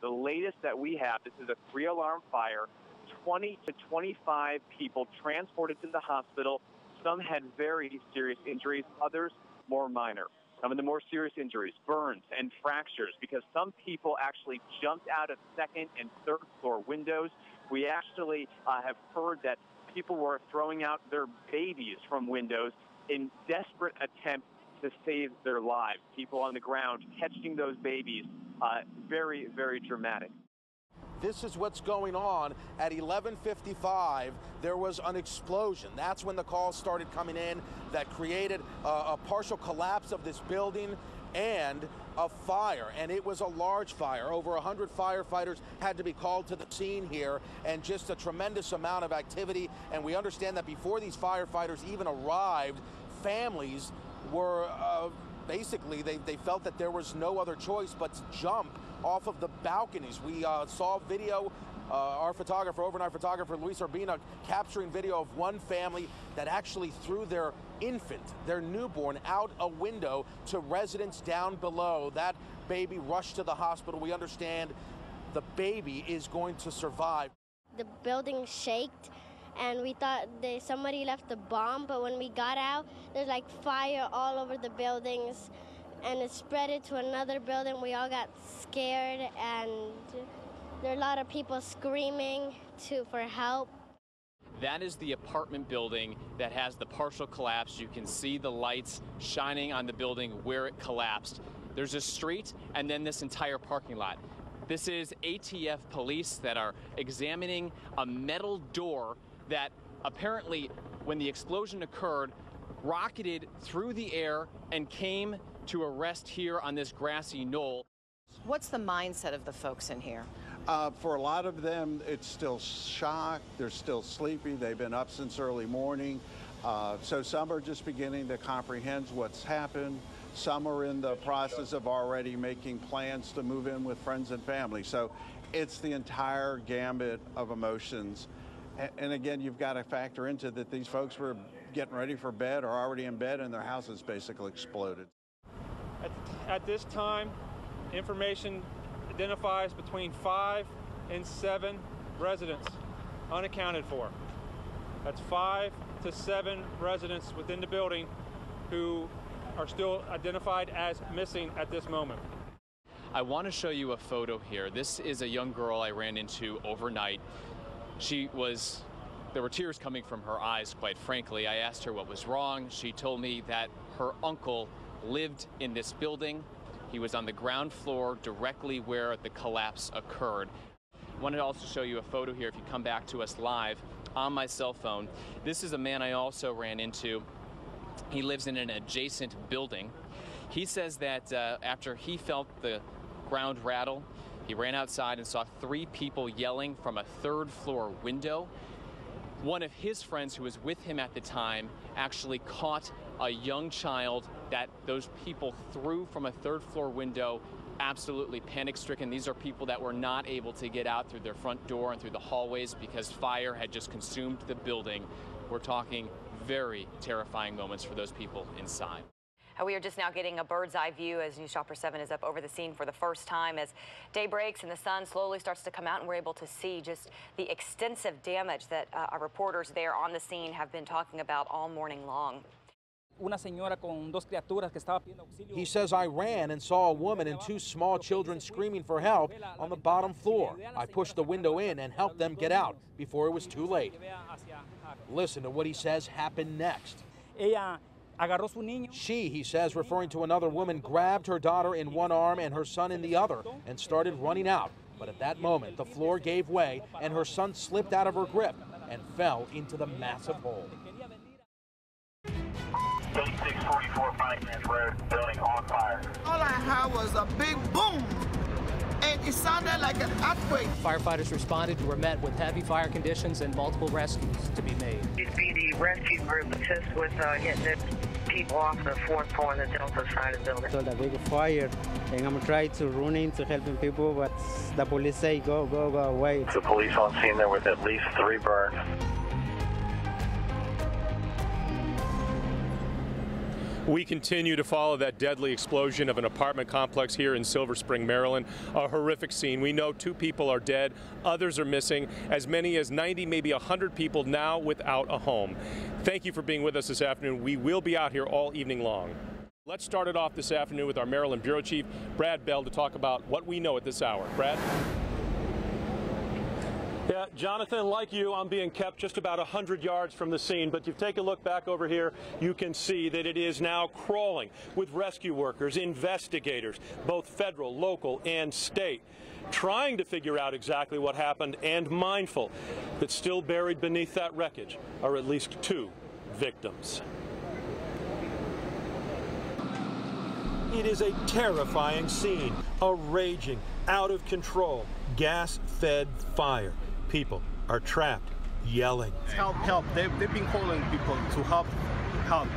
The latest that we have, this is a 3-alarm fire, 20 to 25 people transported to the hospital. Some had very serious injuries, others more minor. Some of the more serious injuries, burns and fractures, because some people actually jumped out of second and third floor windows. We actually have heard that people were throwing out their babies from windows in desperate attempts to save their lives. People on the ground catching those babies, very, very dramatic. This is what's going on at 11:55. There was an explosion. That's when the calls started coming in that created a partial collapse of this building and a fire. And it was a large fire. Over 100 firefighters had to be called to the scene here, and just a tremendous amount of activity. And we understand that before these firefighters even arrived, families were basically, they felt that there was no other choice but to jump off of the balconies. We saw video, our photographer, overnight photographer Luis Urbina, capturing video of one family that actually threw their infant, their newborn, out a window to residents down below. That baby rushed to the hospital. We understand the baby is going to survive. The building shaked, and we thought somebody left a bomb, but when we got out, there's like fire all over the buildings, and it spread it to another building. We all got scared, and there are a lot of people screaming for help. That is the apartment building that has the partial collapse. You can see the lights shining on the building where it collapsed. There's a street and then this entire parking lot. This is ATF police that are examining a metal door that apparently, when the explosion occurred, rocketed through the air and came to a rest here on this grassy knoll. What's the mindset of the folks in here? For a lot of them, it's still shock. They're still sleepy. They've been up since early morning. So some are just beginning to comprehend what's happened. Some are in the process of already making plans to move in with friends and family. So it's the entire gambit of emotions. And again, you've got to factor into that these folks were getting ready for bed or already in bed, and their houses basically exploded. At this time, information identifies between 5 and 7 residents unaccounted for. That's 5 to 7 residents within the building who are still identified as missing at this moment. I want to show you a photo here. This is a young girl I ran into overnight. There were tears coming from her eyes, quite frankly. I asked her what was wrong. She told me that her uncle lived in this building. He was on the ground floor directly where the collapse occurred. I wanted to also show you a photo here if you come back to us live on my cell phone. This is a man I also ran into. He lives in an adjacent building. He says that after he felt the ground rattle, he ran outside and saw 3 people yelling from a 3rd floor window. One of his friends who was with him at the time actually caught a young child that those people threw from a 3rd floor window, absolutely panic-stricken. These are people that were not able to get out through their front door and through the hallways because fire had just consumed the building. We're talking very terrifying moments for those people inside. We are just now getting a bird's eye view as News Chopper 7 is up over the scene for the first time as day breaks and the sun slowly starts to come out, and we're able to see just the extensive damage that our reporters there on the scene have been talking about all morning long. He says, I ran and saw a woman and 2 small children screaming for help on the bottom floor. I pushed the window in and helped them get out before it was too late. Listen to what he says happened next. She, he says, referring to another woman, grabbed her daughter in one arm and her son in the other and started running out. But at that moment, the floor gave way and her son slipped out of her grip and fell into the massive hole. 3644 Finance Road, building on fire. All I heard was a big boom, and it sounded like an earthquake. Firefighters responded and were met with heavy fire conditions and multiple rescues to be made. It'd be the rescue group assist with getting the people off the 4th floor and the Delta side of the building. So the big fire, and I'm trying to run into helping people, but the police say go away. The police on scene there with at least 3 burns. We continue to follow that deadly explosion of an apartment complex here in Silver Spring, Maryland. A horrific scene. We know 2 people are dead, others are missing, as many as 90, maybe 100 people now without a home. Thank you for being with us this afternoon. We will be out here all evening long. Let's start it off this afternoon with our Maryland Bureau Chief, Brad Bell, to talk about what we know at this hour. Brad? Yeah, Jonathan, like you, I'm being kept just about 100 yards from the scene, but if you take a look back over here, you can see that it is now crawling with rescue workers, investigators, both federal, local, and state, trying to figure out exactly what happened and mindful that still buried beneath that wreckage are at least 2 victims. It is a terrifying scene, a raging, out of control, gas-fed fire. People are trapped, yelling. Help, help. They've been calling people to help,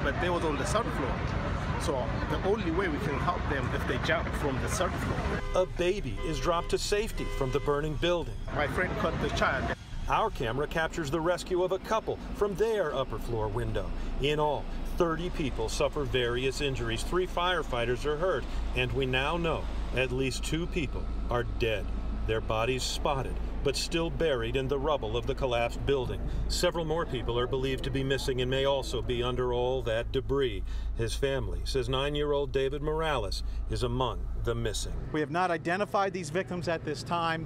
but they was on the 3rd floor. So the only way we can help them if they jump from the 3rd floor. A baby is dropped to safety from the burning building. My friend caught the child. Our camera captures the rescue of a couple from their upper floor window. In all, 30 people suffer various injuries. 3 firefighters are hurt, and we now know at least 2 people are dead. Their bodies spotted, but still buried in the rubble of the collapsed building. Several more people are believed to be missing and may also be under all that debris. His family says 9-year-old David Morales is among the missing. We have not identified these victims at this time,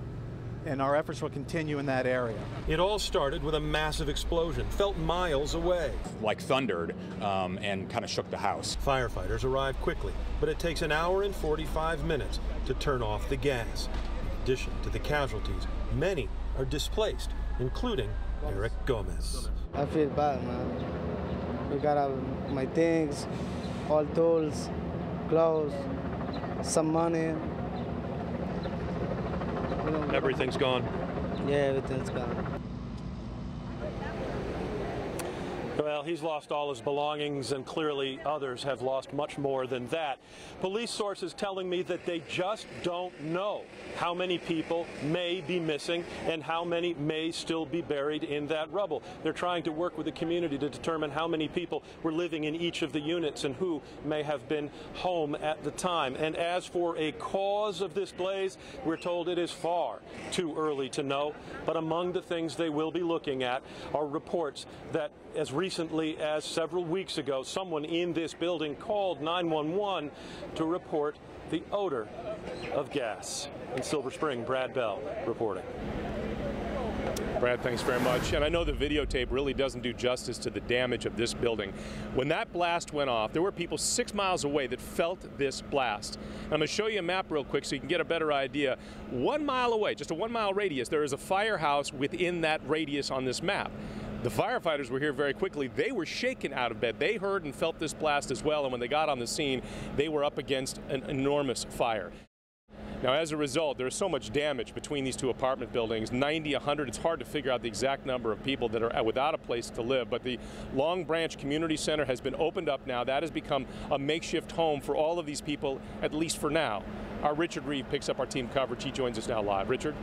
and our efforts will continue in that area. It all started with a massive explosion, felt miles away. Like thundered and kind of shook the house. Firefighters arrived quickly, but it takes 1 hour and 45 minutes to turn off the gas. In addition to the casualties, many are displaced, including Eric Gomez. I feel bad, man. We got my things, all tools, clothes, some money. Everything's gone. Yeah, everything's gone. Well, he's lost all his belongings, and clearly others have lost much more than that. Police sources telling me that they just don't know how many people may be missing and how many may still be buried in that rubble. They're trying to work with the community to determine how many people were living in each of the units and who may have been home at the time. And as for a cause of this blaze, we're told it is far too early to know. But among the things they will be looking at are reports that as recently as several weeks ago, someone in this building called 911 to report the odor of gas. In Silver Spring, Brad Bell reporting. Brad, thanks very much. And I know the videotape really doesn't do justice to the damage of this building. When that blast went off, there were people 6 miles away that felt this blast. I'm going to show you a map real quick so you can get a better idea. 1 mile away, just a 1 mile radius, there is a firehouse within that radius on this map. The firefighters were here very quickly. They were shaken out of bed. They heard and felt this blast as well, and when they got on the scene, they were up against an enormous fire. Now, as a result, there's so much damage between these 2 apartment buildings, 90, 100. It's hard to figure out the exact number of people that are without a place to live. But the Long Branch Community Center has been opened up now. That has become a makeshift home for all of these people, at least for now. Our Richard Reeve picks up our team coverage. He joins us now live. Richard?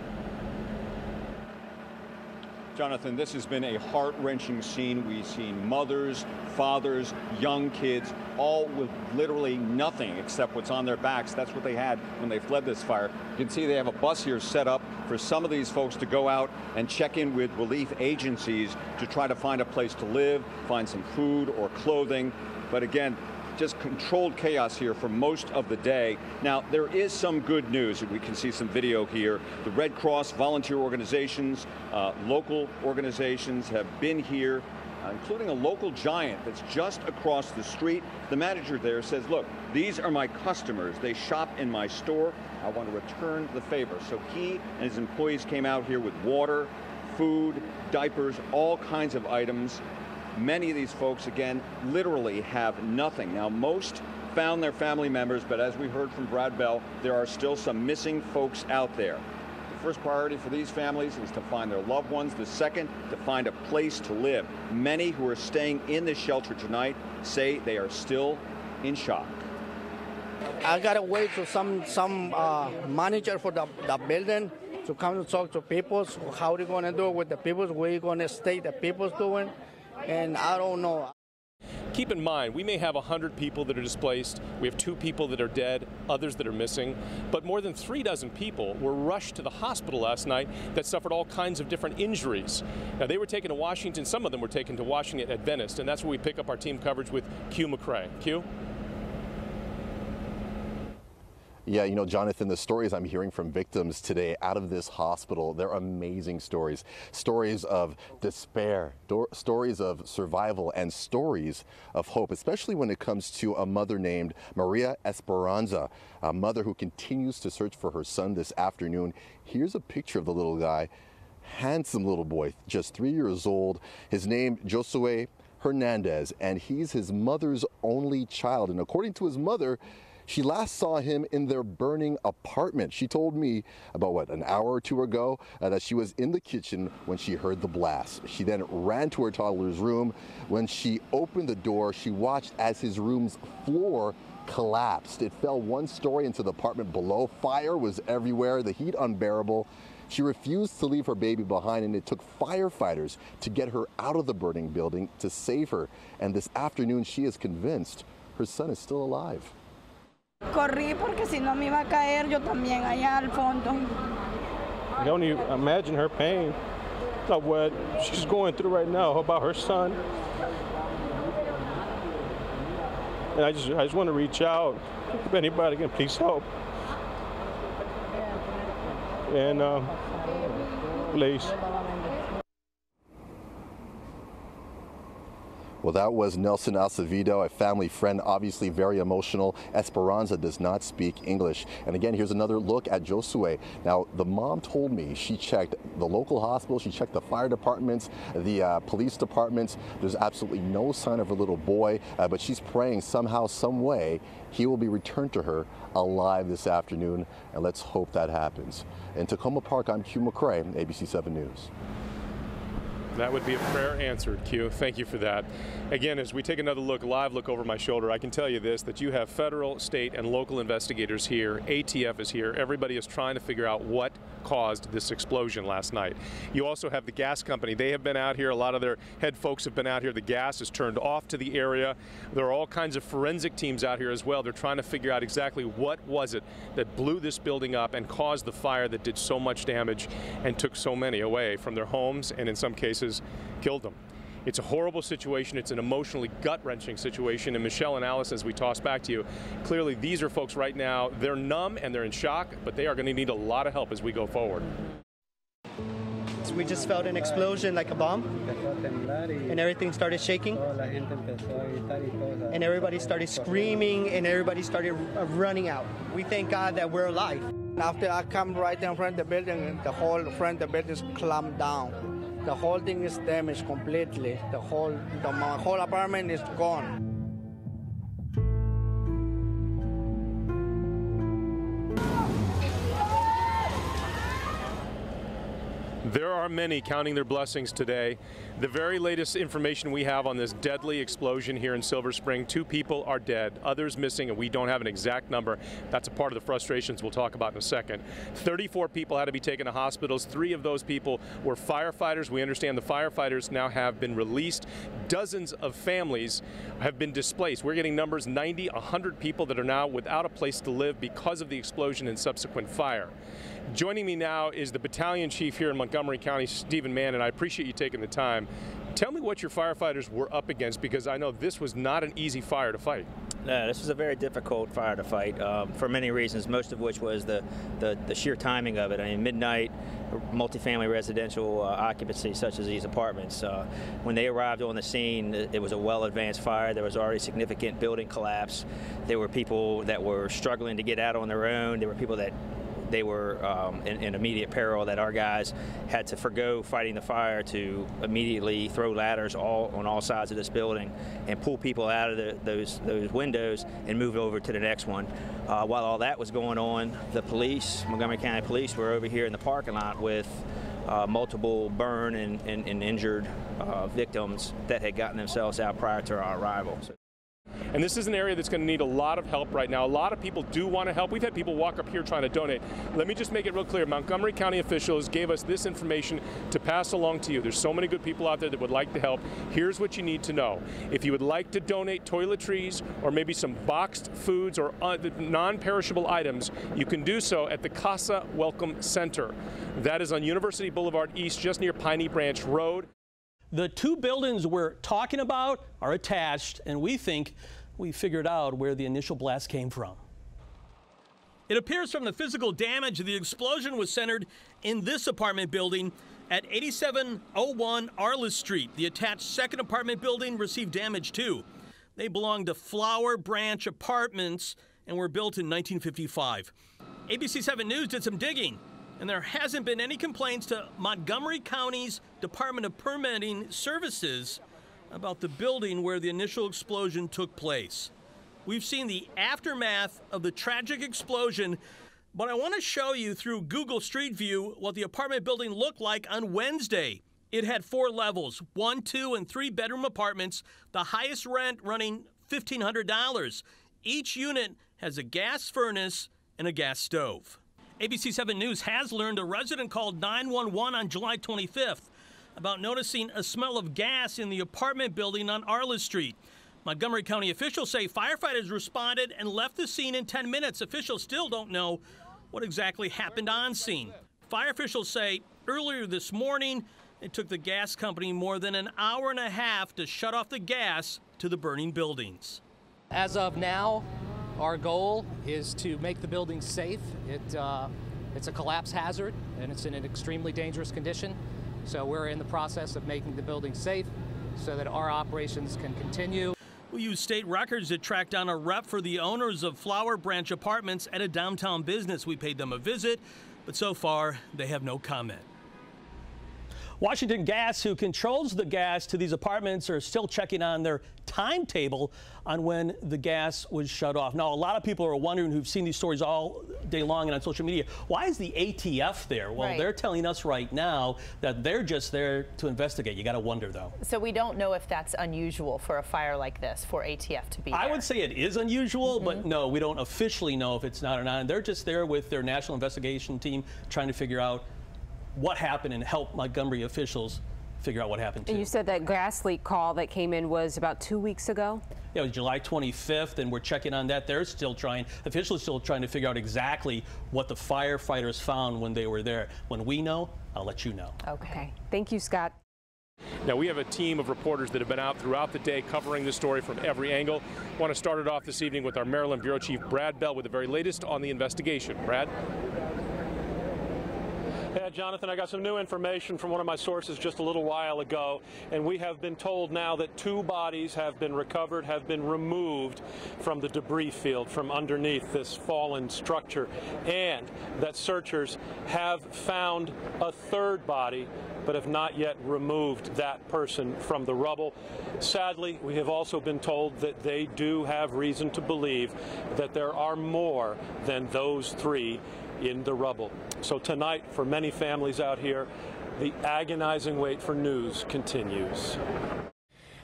Jonathan, this has been a heart-wrenching scene. We've seen mothers, fathers, young kids, all with literally nothing except what's on their backs. That's what they had when they fled this fire. You can see they have a bus here set up for some of these folks to go out and check in with relief agencies to try to find a place to live, find some food or clothing. But again, just controlled chaos here for most of the day. Now, there is some good news. We can see some video here. The Red Cross, volunteer organizations, local organizations have been here, including a local giant that's just across the street. The manager there says, look, these are my customers. They shop in my store. I want to return the favor. So he and his employees came out here with water, food, diapers, all kinds of items. Many of these folks, again, literally have nothing. Now, most found their family members, but as we heard from Brad Bell, there are still some missing folks out there. The first priority for these families is to find their loved ones. The second, to find a place to live. Many who are staying in this shelter tonight say they are still in shock. I got to wait for some manager for the building to come to talk to people. So how they're going to do it with the people, where you're going to stay the people's doing. And I don't know. Keep in mind, we may have 100 people that are displaced. We have 2 people that are dead, others that are missing. But more than 3 dozen people were rushed to the hospital last night that suffered all kinds of different injuries. Now, they were taken to Washington. Some of them were taken to Washington at Venice, and that's where we pick up our team coverage with Q McCray. Q? Yeah, you know, Jonathan, the stories I'm hearing from victims today out of this hospital, they're amazing stories. Stories of despair, stories of survival, and stories of hope, especially when it comes to a mother named Maria Esperanza, a mother who continues to search for her son this afternoon. Here's a picture of the little guy, handsome little boy, just 3 years old. His name, Josue Hernandez, and he's his mother's only child. And according to his mother, she last saw him in their burning apartment. She told me about, an hour or 2 ago, that she was in the kitchen when she heard the blast. She then ran to her toddler's room. When she opened the door, she watched as his room's floor collapsed. It fell 1 story into the apartment below. Fire was everywhere, the heat unbearable. She refused to leave her baby behind, and it took firefighters to get her out of the burning building to save her. And this afternoon, she is convinced her son is still alive. Corrí porque si no me iba a caer yo también allá al fondo. You don't even imagine her pain, like what she's going through right now about her son. And I just want to reach out. If anybody can please help. And please. Well, that was Nelson Acevedo, a family friend, obviously very emotional. Esperanza does not speak English. And again, here's another look at Josue. Now, the mom told me she checked the local hospital, she checked the fire departments, the police departments. There's absolutely no sign of her little boy, but she's praying somehow, some way, he will be returned to her alive this afternoon. And let's hope that happens. In Tacoma Park, I'm Q McCray, ABC 7 News. That would be a prayer answered, Q. Thank you for that. Again, as we take another live look over my shoulder, I can tell you this, that you have federal, state, and local investigators here. ATF is here. Everybody is trying to figure out what caused this explosion last night. You also have the gas company. They have been out here. A lot of their head folks have been out here. The gas is turned off to the area. There are all kinds of forensic teams out here as well. They're trying to figure out exactly what was it that blew this building up and caused the fire that did so much damage and took so many away from their homes and in some cases killed them. It's a horrible situation. It's an emotionally gut-wrenching situation. And Michelle and Alice, as we toss back to you, clearly these are folks right now, they're numb and they're in shock, but they are going to need a lot of help as we go forward. We just felt an explosion like a bomb, and everything started shaking, and everybody started screaming, and everybody started running out. We thank God that we're alive. After I come right in front of the building, the whole front of the building is clamped down. The whole thing is damaged completely. My whole apartment is gone. There are many counting their blessings today. The very latest information we have on this deadly explosion here in Silver Spring, 2 people are dead, others missing, and we don't have an exact number. That's a part of the frustrations we'll talk about in a second. 34 people had to be taken to hospitals. 3 of those people were firefighters. We understand the firefighters now have been released. Dozens of families have been displaced. We're getting numbers 90, 100 people that are now without a place to live because of the explosion and subsequent fire. Joining me now is the battalion chief here in Montgomery County, Stephen Mann, and I appreciate you taking the time. Tell me what your firefighters were up against, because I know this was not an easy fire to fight. No, this was a very difficult fire to fight for many reasons, most of which was the sheer timing of it. I mean, midnight, multifamily residential occupancy such as these apartments. When they arrived on the scene, it was a well-advanced fire. There was already significant building collapse. There were people that were struggling to get out on their own. There were people that they were in immediate peril, that our guys had to forgo fighting the fire to immediately throw ladders on all sides of this building and pull people out of those windows and move over to the next one. While all that was going on, the police, Montgomery County Police, were over here in the parking lot with multiple burn and injured victims that had gotten themselves out prior to our arrival. And this is an area that's going to need a lot of help right now. A lot of people do want to help. We've had people walk up here trying to donate. Let me just make it real clear. Montgomery County officials gave us this information to pass along to you. There's so many good people out there that would like to help. Here's what you need to know. If you would like to donate toiletries or maybe some boxed foods or non-perishable items, you can do so at the Casa Welcome Center. That is on University Boulevard East, just near Piney Branch Road. The two buildings we're talking about are attached, and we think we figured out where the initial blast came from. It appears from the physical damage, the explosion was centered in this apartment building at 8701 Arliss Street. The attached second apartment building received damage too. They belong to Flower Branch Apartments and were built in 1955. ABC 7 News did some digging, and there hasn't been any complaints to Montgomery County's Department of Permitting Services about the building where the initial explosion took place. We've seen the aftermath of the tragic explosion, but I want to show you through Google Street View what the apartment building looked like on Wednesday. It had 4 levels, 1, 2, and 3 bedroom apartments, the highest rent running $1,500. Each unit has a gas furnace and a gas stove. ABC 7 News has learned a resident called 911 on July 25th about noticing a smell of gas in the apartment building on Arliss Street. Montgomery County officials say firefighters responded and left the scene in 10 minutes. Officials still don't know what exactly happened on scene. Fire officials say earlier this morning it took the gas company more than an hour and a half to shut off the gas to the burning buildings. As of now, our goal is to make the building safe. It's a collapse hazard, and it's in an extremely dangerous condition. So we're in the process of making the building safe so that our operations can continue. We used state records to track down a rep for the owners of Flower Branch Apartments at a downtown business. We paid them a visit, but so far they have no comment. Washington Gas, who controls the gas to these apartments, are still checking on their timetable on when the gas was shut off. Now, a lot of people are wondering, who've seen these stories all day long and on social media, why is the ATF there? Well, They're telling us right now that they're just there to investigate. You got to wonder, though. So we don't know if that's unusual for a fire like this, for ATF to be there. I would say it is unusual, but no, we don't officially know if it's not or not. And they're just there with their national investigation team trying to figure out what happened and help Montgomery officials figure out what happened, too. And you said that gas leak call that came in was about 2 weeks ago? Yeah, it was July 25th, and we're checking on that. They're still trying, officials still trying to figure out exactly what the firefighters found when they were there. When we know, I'll let you know. Okay. Thank you, Scott. Now, we have a team of reporters that have been out throughout the day covering this story from every angle. I want to start it off this evening with our Maryland Bureau Chief, Brad Bell, with the very latest on the investigation. Brad? Yeah, Jonathan, I got some new information from one of my sources just a little while ago, and we have been told now that 2 bodies have been recovered, have been removed from the debris field from underneath this fallen structure, and that searchers have found a 3rd body but have not yet removed that person from the rubble. Sadly, we have also been told that they do have reason to believe that there are more than those 3 in the rubble. So tonight, for many families out here, the agonizing wait for news continues.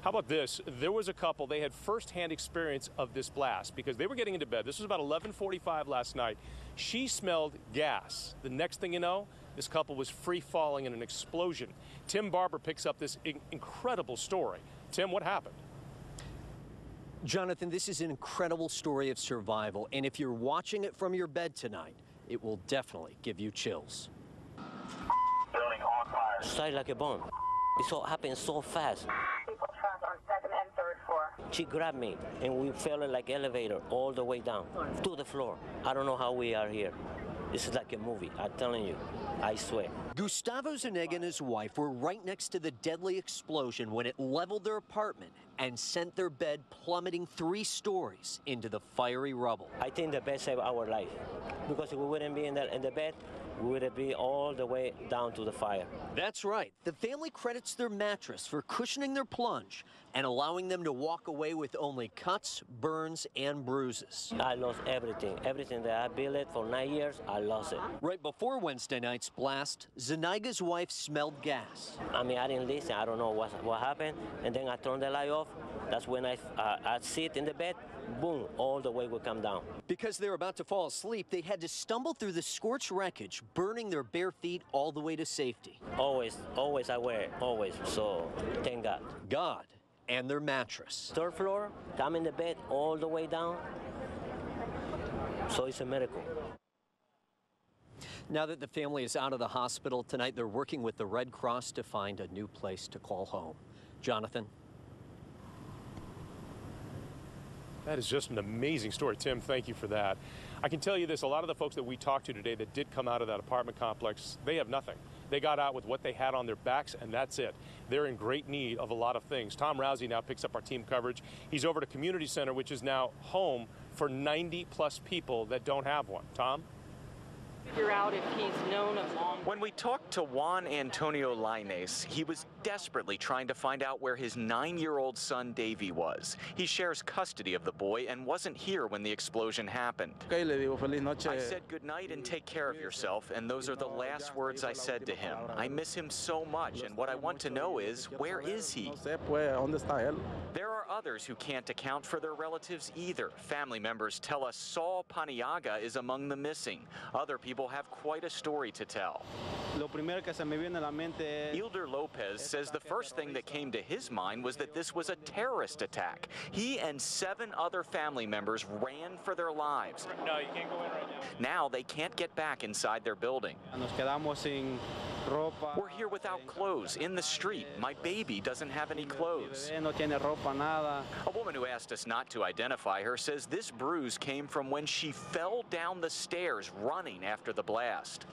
How about this? There was a couple, they had firsthand experience of this blast because they were getting into bed. This was about 11:45 last night. She smelled gas. The next thing you know, this couple was free falling in an explosion. Tim Barber picks up this incredible story. Tim, what happened? Jonathan, this is an incredible story of survival, and if you're watching it from your bed tonight, it will definitely give you chills. Building on fire. Straight like a bomb. This all happened so fast. People trapped on 2nd and 3rd floor. She grabbed me, and we fell in like elevator all the way down to the floor. I don't know how we are here. This is like a movie, I'm telling you. I swear. Gustavo Zuniga and his wife were right next to the deadly explosion when it leveled their apartment and sent their bed plummeting 3 stories into the fiery rubble. I think the bed saved our life, because if we wouldn't be in the bed, we would be all the way down to the fire. That's right. The family credits their mattress for cushioning their plunge and allowing them to walk away with only cuts, burns, and bruises. I lost everything. Everything that I built for 9 years, I lost it. Right before Wednesday night's blast, Zuniga's wife smelled gas. I mean, I didn't listen. I don't know what happened. And then I turned the light off, That's when I sit in the bed, boom, all the way will come down. Because they're about to fall asleep, they had to stumble through the scorched wreckage, burning their bare feet all the way to safety. Always I wear it, always. So thank God. God and their mattress. Third floor, come in the bed all the way down. So it's a miracle. Now that the family is out of the hospital tonight, they're working with the Red Cross to find a new place to call home. Jonathan. That is just an amazing story. Tim, thank you for that. I can tell you this, a lot of the folks that we talked to today that did come out of that apartment complex, they have nothing. They got out with what they had on their backs, and that's it. They're in great need of a lot of things. Tom Rousey now picks up our team coverage. He's over to Community Center, which is now home for 90-plus people that don't have one. Tom? Figure out if he's known of long. When we talked to Juan Antonio Lainez, he was desperately trying to find out where his 9-year-old son Davey was. He shares custody of the boy and wasn't here when the explosion happened. I said goodnight and take care of yourself, and those are the last words I said to him. I miss him so much, and what I want to know is, where is he? There are others who can't account for their relatives either. Family members tell us Saul Paniaga is among the missing. Other people have quite a story to tell. Ilder Lopez says the first thing that came to his mind was that this was a terrorist attack. He and 7 other family members ran for their lives. No, you can't go in right now. Now they can't get back inside their building. We're here without clothes, in the street. My baby doesn't have any clothes. A woman who asked us not to identify her says this bruise came from when she fell down the stairs running after the blast.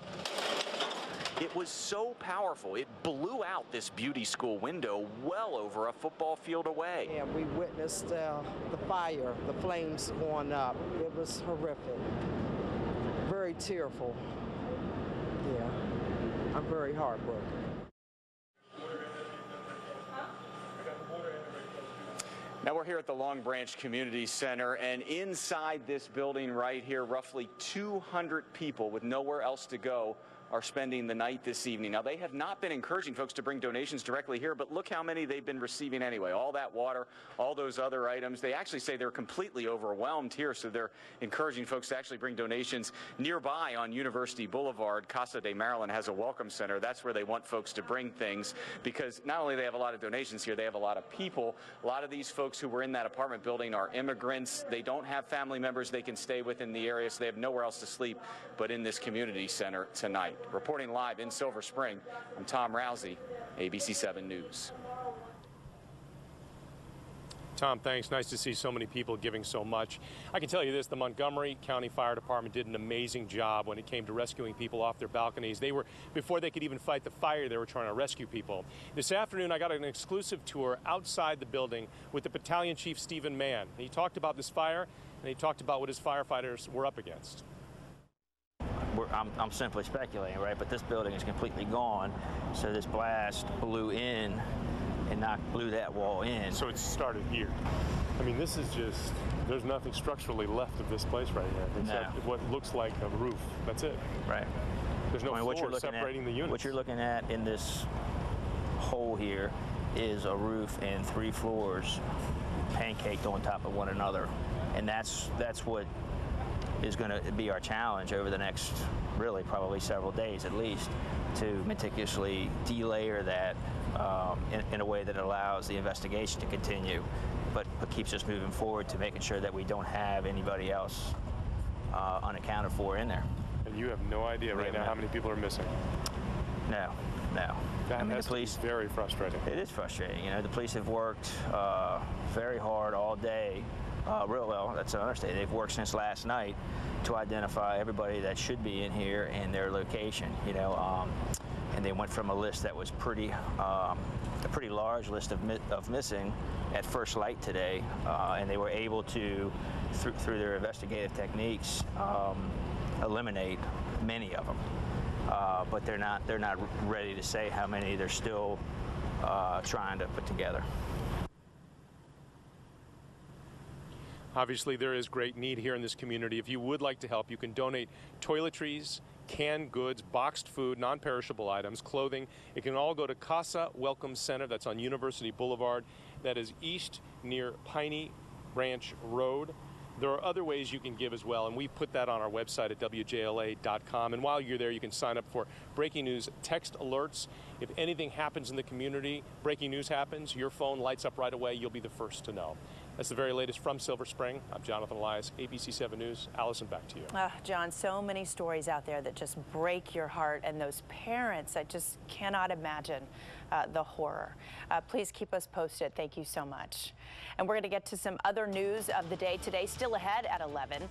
It was so powerful, it blew out this beauty school window well over a football field away. And we witnessed the fire, the flames going up. It was horrific, very tearful. Yeah, I'm very heartbroken. Now we're here at the Long Branch Community Center, and inside this building right here, roughly 200 people with nowhere else to go are spending the night this evening. Now, they have not been encouraging folks to bring donations directly here, but look how many they've been receiving anyway. All that water, all those other items. They actually say they're completely overwhelmed here, so they're encouraging folks to actually bring donations nearby on University Boulevard. Casa de Maryland has a welcome center. That's where they want folks to bring things, because not only do they have a lot of donations here, they have a lot of people. A lot of these folks who were in that apartment building are immigrants. They don't have family members they can stay with in the area, so they have nowhere else to sleep but in this community center tonight. Reporting live in Silver Spring, I'm Tom Rousey, ABC 7 News. Tom, thanks. Nice to see so many people giving so much. I can tell you this, the Montgomery County Fire Department did an amazing job when it came to rescuing people off their balconies. They were, before they could even fight the fire, they were trying to rescue people. This afternoon, I got an exclusive tour outside the building with the Battalion Chief Stephen Mann. He talked about this fire, and he talked about what his firefighters were up against. I'm simply speculating, right? But this building is completely gone, so this blast blew in and blew that wall in. So it started here. I mean, this is just, there's nothing structurally left of this place right here, except what looks like a roof. That's it. Right. There's no floor separating the units. What you're looking at in this hole here is a roof and 3 floors pancaked on top of one another. And that's what is going to be our challenge over the next, really, probably several days at least, to meticulously delayer that in a way that allows the investigation to continue, but keeps us moving forward to making sure that we don't have anybody else unaccounted for in there. And you have no idea right now how many people are missing? No. That I mean, has the police, to be very frustrating. It is frustrating. You know, the police have worked very hard all day. Real well, that's an understatement. They've worked since last night to identify everybody that should be in here and their location. You know, and they went from a list that was a pretty large list of missing at first light today, and they were able to, through their investigative techniques, eliminate many of them. But they're not ready to say how many they're still trying to put together. Obviously, there is great need here in this community. If you would like to help, you can donate toiletries, canned goods, boxed food, non-perishable items, clothing. It can all go to Casa Welcome Center. That's on University Boulevard. That is east near Piney Ranch Road. There are other ways you can give as well, and we put that on our website at WJLA.com. And while you're there, you can sign up for breaking news text alerts. If anything happens in the community, breaking news happens, your phone lights up right away. You'll be the first to know. That's the very latest from Silver Spring. I'm Jonathan Elias, ABC 7 News. Allison, back to you. John, so many stories out there that just break your heart, and those parents, I just cannot imagine the horror. Please keep us posted. Thank you so much. And we're going to get to some other news of the day today, still ahead at 11.